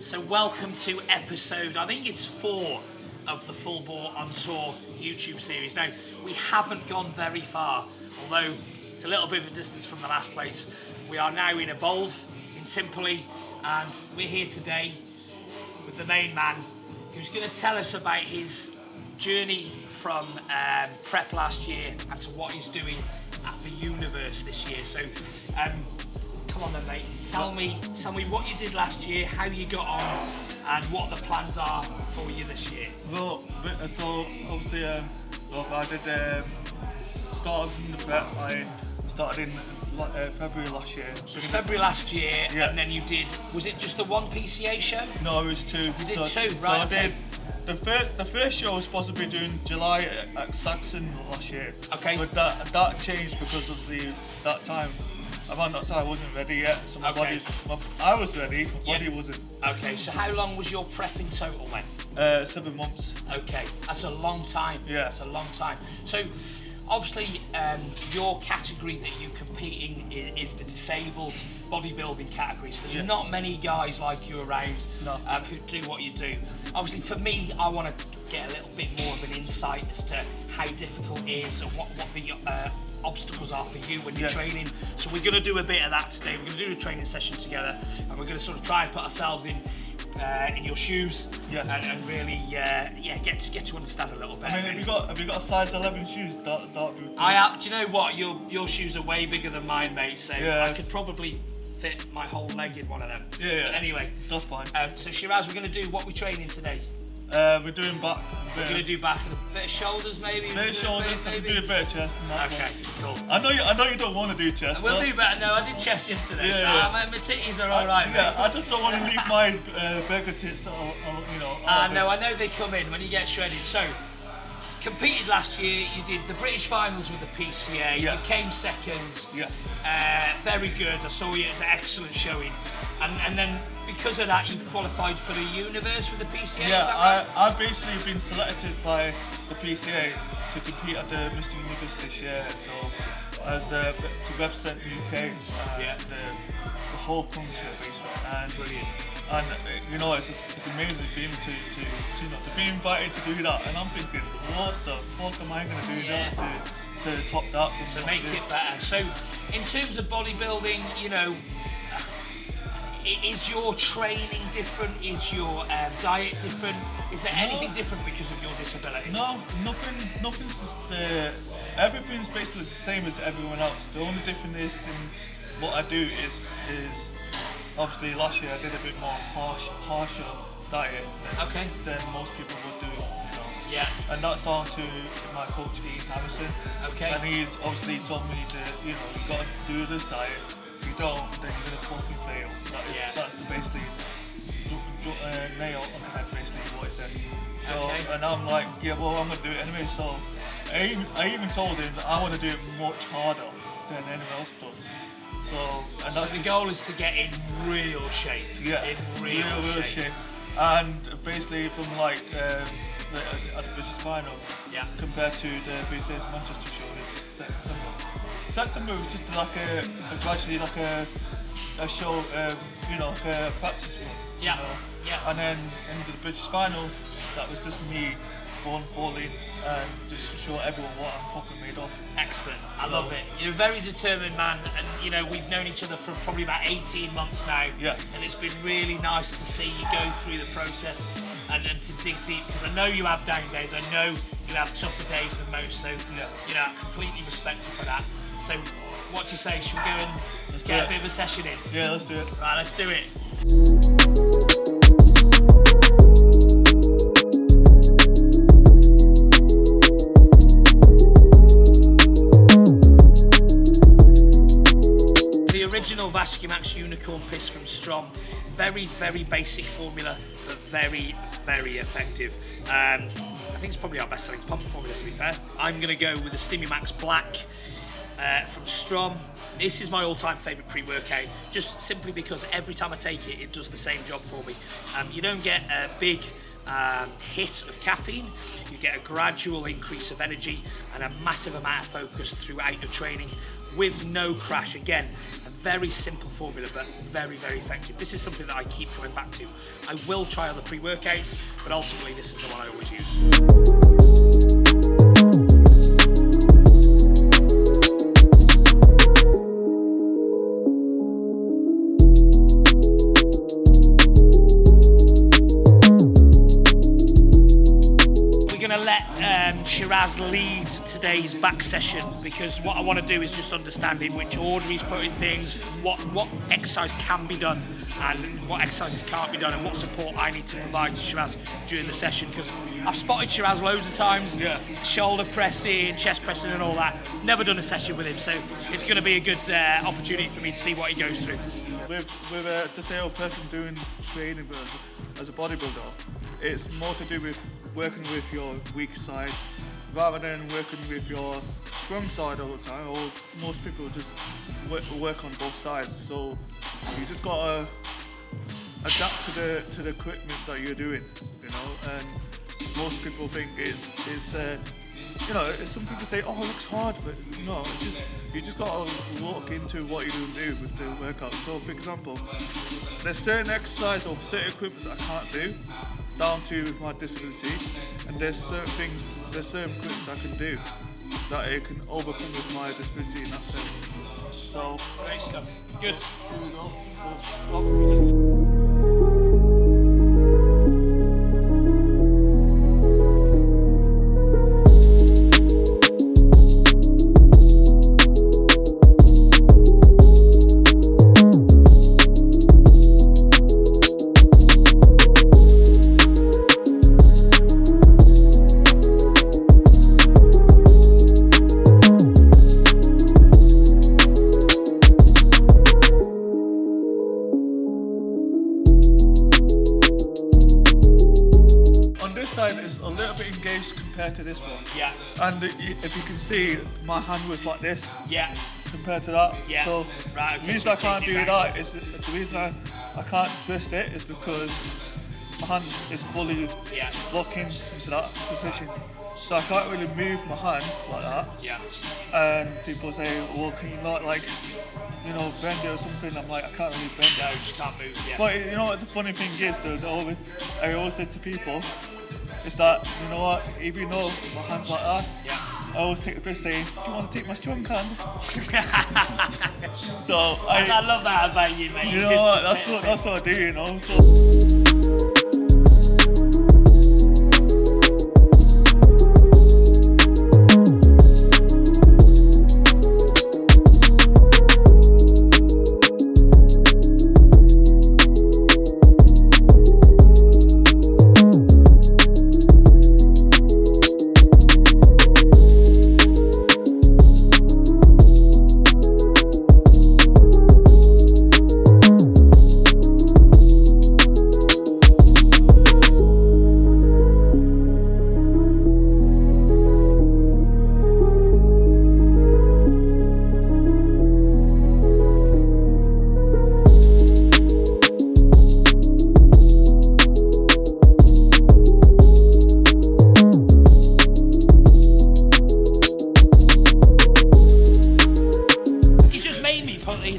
So welcome to episode, I think it's 4 of the Full Boar on Tour YouTube series. Now, we haven't gone very far, although it's a little bit of a distance from the last place. We are now in Evolve in Timperley, and we're here today with the main man who's going to tell us about his journey from prep last year and to what he's doing at the Universe this year. So, come on then, mate. Tell me what you did last year, how you got on, and what the plans are for you this year. Well, so obviously, I did start in the prep. I started in February last year. So February last year, yeah. And then you did. Was it just the one PCA show? No, it was 2. You did 2, right? So I did. The first show was supposed to be doing July at Saxon last year. Okay. But that changed because of that time. Around that time I wasn't ready yet, so I was ready, my body wasn't. Okay, so how long was your prep in total then? 7 months. Okay, that's a long time. Yeah. That's a long time. So, obviously, your category that you compete in is the disabled bodybuilding category. So there's not many guys like you around who do what you do. Obviously, for me, I want to get a little bit more of an insight as to how difficult it is and what the obstacles are for you when you're training. So we're going to do a bit of that today. We're going to do a training session together, and we're going to sort of try and put ourselves in your shoes and really get to understand a little bit. I mean, have you got a size 11 shoes? Do you know what? Your shoes are way bigger than mine, mate. So I could probably fit my whole leg in one of them. Yeah. But anyway, that's fine. So Shiraz, we're going to do what we're training today. We're doing back. We're going to do back and a bit of shoulders, maybe. Bit of shoulders, maybe. Do a bit of chest. Okay, cool. I know you don't want to do chest. We'll do better. No, I did chest yesterday, so my titties are all right. Yeah, I just don't want to leave my burger tits, no, I know they come in when you get shredded. So, competed last year. You did the British finals with the PCA. Yes. You came second. Yeah. Very good. I saw you. It was an excellent showing. And then because of that, you've qualified for the Universe with the PCA. Yeah, is that right? I've basically been selected by the PCA to compete at the Mr. Universe this year. So as to represent the UK, the whole country basically. And brilliant. And it's amazing feeling to be invited to do that. And I'm thinking, what the fuck am I going to do now to top that? To make it better. So in terms of bodybuilding, is your training different? Is your diet different? Is there anything different because of your disability? No, nothing's everything's basically the same as everyone else. The only difference is in what I do is obviously last year I did a bit more harsher diet than most people would do. Yeah. And that's down to my coach Ian Harrison. Okay. And he's obviously told me you got to do this diet. If you don't, then you're gonna fucking fail. That's the basically nail on the head, basically what he said. So, and I'm like, I'm gonna do it anyway. So, I even told him that I want to do it much harder than anyone else does. So the goal is to get in real shape. Yeah, in real shape. And basically from at the British final, compared to the BCA's Manchester show, this is September was just like gradually like a show, like a practice one. And then into the British finals, that was just me going fully and just to show everyone what I'm fucking made of. Excellent, I love it. You're a very determined man, and we've known each other for probably about 18 months now. Yeah. And it's been really nice to see you go through the process and to dig deep, because I know you have down days, I know you have tougher days than most, so I completely respect you for that. So what do you say, should we go and get a bit of a session in? Yeah, let's do it. Right, let's do it. The original Vascumax Unicorn Piss from Strom, very, very basic formula, but very, very effective. I think it's probably our best-selling pump formula, to be fair. I'm going to go with the Stimumax Black from Strom. This is my all-time favourite pre-workout, just simply because every time I take it, it does the same job for me. You don't get a big hit of caffeine, you get a gradual increase of energy and a massive amount of focus throughout your training with no crash. Again, a very simple formula, but very, very effective. This is something that I keep coming back to. I will try other pre-workouts, but ultimately this is the one I always use. Shiraz lead today's back session, because what I want to do is just understand in which order he's putting things, what exercise can be done and what exercises can't be done, and what support I need to provide to Shiraz during the session, because I've spotted Shiraz loads of times, shoulder pressing, chest pressing and all that. Never done a session with him, so it's going to be a good opportunity for me to see what he goes through. With a disabled person doing training as a bodybuilder, it's more to do with working with your weak side rather than working with your strong side all the time, or most people just work on both sides. So you just gotta adapt to the equipment that you're doing, you know. And most people think it's you know, some people say, oh, it looks hard, but no, it's just, you just gotta look into what you're doing with the workout. So for example, there's certain exercise or certain equipment that I can't do down to my disability, and there's certain equipment I can do that it can overcome with my disability in that sense. So great stuff. Good. Here we go. Is a little bit engaged compared to this one. Yeah. And if you can see, my hand was like this. Yeah. Compared to that. Yeah. So right, the reason I can't do that is the reason I can't twist it is because my hand is fully locking into that position. So I can't really move my hand like that. Yeah. And people say, well, can you not, like, you know, bend it or something? I'm like, I can't really bend it. No, you just can't move. Yeah. But you know what the funny thing is, though, I always say to people, is that, you know what, even though my hand's like that, I always take the piss saying, do you want to take my strong hand? So I love that about you, mate. You know what, that's what I do, you know. So.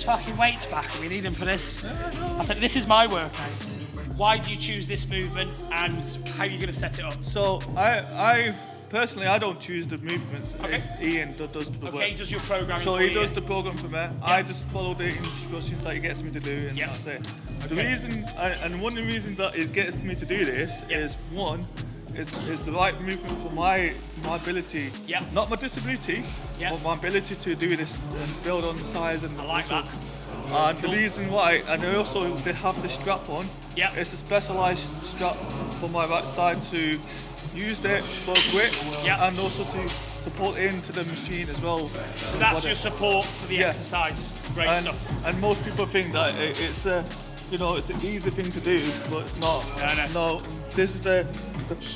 Fucking weights back, we need him for this. I said, this is my workout. Why do you choose this movement, and how are you going to set it up? So I personally, I don't choose the movements. Okay. Ian does the work. Okay, he does your programming. So for he you. does the program for me. I just follow the instructions that he gets me to do, and that's it. Okay. The reason, and one of the reasons that it gets me to do this is one, it's the right movement for my ability, not my disability, but my ability to do this and build on the size and the muscle. That. And the reason why, and also they have the strap on, it's a specialised strap for my right side to use it for grip and also to support into the machine as well. So that's your support for the exercise. Great stuff. And most people think that it's a, you know, it's an easy thing to do, but it's not. No, this is the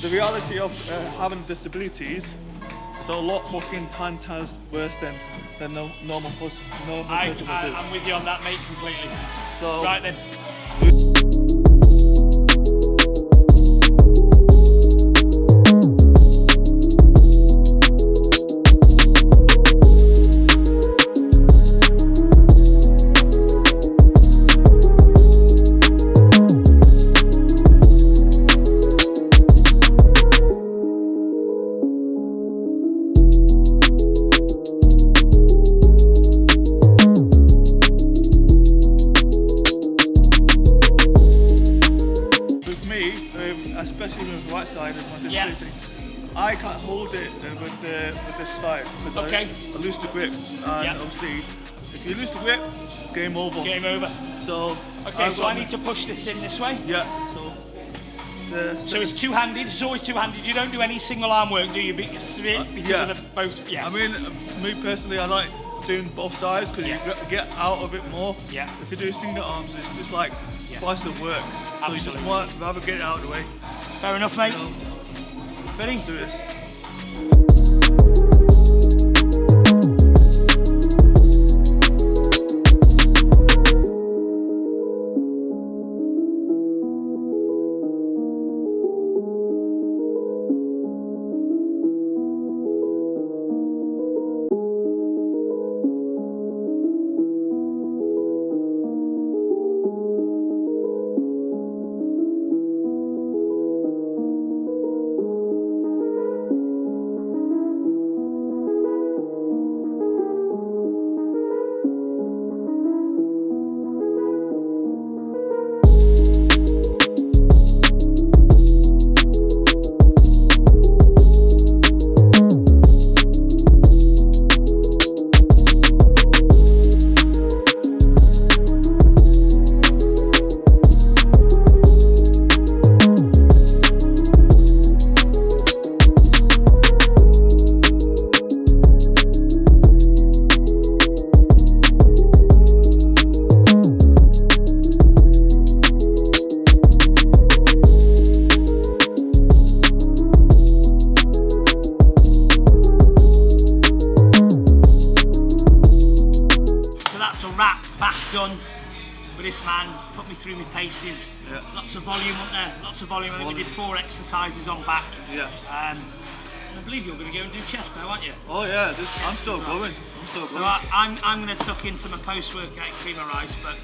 reality of having disabilities. It's a lot fucking 10 times worse than no normal person would do. I'm with you on that, mate, completely. So, right then. especially with the right side of my disability, I can't hold it with this side because I lose the grip. And obviously, if you lose the grip, it's game over. Game over. So I need to push this in this way. Yeah. So it's two-handed. It's always two-handed. You don't do any single arm work, do you? Because of the both. Yeah. I mean, me personally, I like doing both sides because you get out of it more. Yeah. If you do single arms, it's just like twice the work. So you just rather get it out of the way. Fair enough, mate. Ready? Let's do this. Done with this man, put me through my paces. Lots of volume up there, lots of volume. I think we did 4 exercises on back. And I believe you're going to go and do chest now, aren't you? Oh yeah, I'm still going. So I'm going to tuck into my post-workout cream of rice, but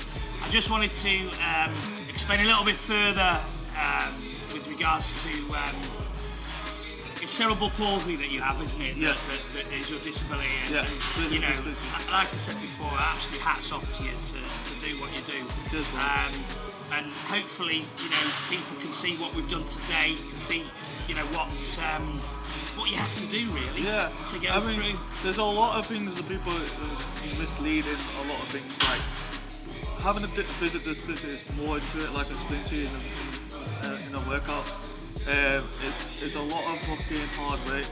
I just wanted to explain a little bit further with regards to it's cerebral palsy that you have, isn't it? Yes. That is your disability. And, you know, like I said before, actually hats off to you to do what you do. And hopefully, you know, people can see what we've done today. You can see, you know, what you have to do really to go through. There's a lot of things that people mislead in a lot of things. Like having a visitor disability is more into it, like I explained to you in a workout. It's a lot of fucking hard work.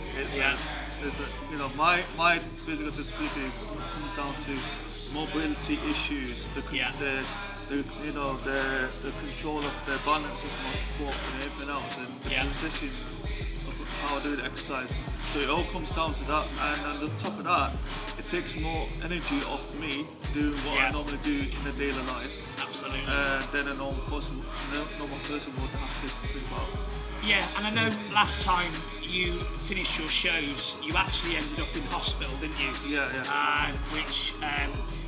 You know, my physical disability comes down to mobility issues, the control of the balance of my foot and everything else, and the positions of how I do the exercise. So it all comes down to that, and on the top of that, it takes more energy off me doing what I normally do in a daily life. Absolutely. Than a normal person would have to think about. Yeah, and I know last time you finished your shows, you actually ended up in hospital, didn't you? Yeah. Which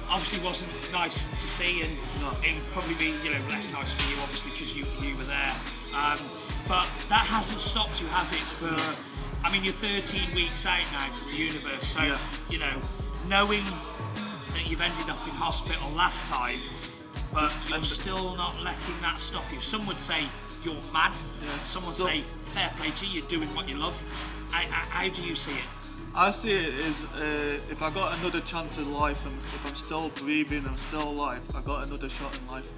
obviously wasn't nice to see, and it would probably be, you know, less nice for you, obviously, because you were there. But that hasn't stopped you, has it? I mean, you're 13 weeks out now from the universe, so you know, knowing that you've ended up in hospital last time, but you're still not letting that stop you. Some would say you're mad. Some would say fair play to you, you're doing what you love. How do you see it? I see it as if I got another chance in life, and if I'm still breathing, I'm still alive, I got another shot in life.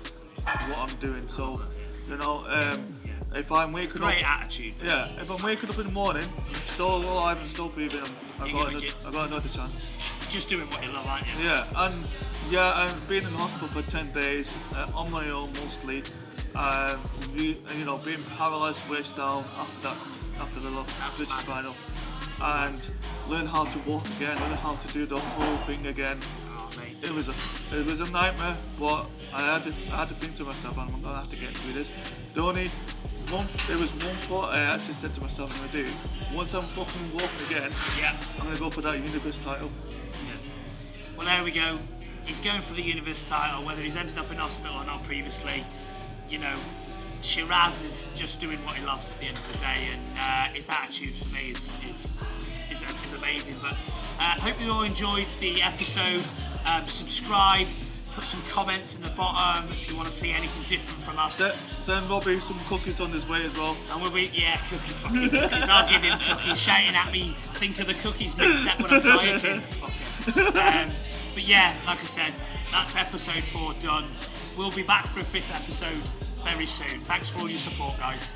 What I'm doing. So, you know, if I'm waking up, great attitude. Yeah, if I'm waking up in the morning, still alive and still breathing, I got another chance. Just doing what you love, aren't you? Yeah, and I've been in hospital for 10 days on my own mostly. You know, being paralysed waist down after the switch spinal, and learn how to walk again, learn how to do the whole thing again. Oh, mate. It was a nightmare, but I had to think to myself, I'm gonna have to get through this. There was one thought I actually said to myself, I'm gonna do. Once I'm fucking walking again, I'm gonna go for that universe title. Yes. Well, there we go. He's going for the universe title, whether he's ended up in hospital or not previously. You know, Shiraz is just doing what he loves at the end of the day, and his attitude for me is amazing. But hope you all enjoyed the episode. Subscribe, Put some comments in the bottom if you want to see anything different from us. Send Robbie some cookies on his way as well. And we'll be, fucking cookies. I'll give him cookies, shouting at me, think of the cookies mix-up when I'm dieting. But yeah, like I said, that's episode 4 done. We'll be back for a 5th episode very soon. Thanks for all your support, guys.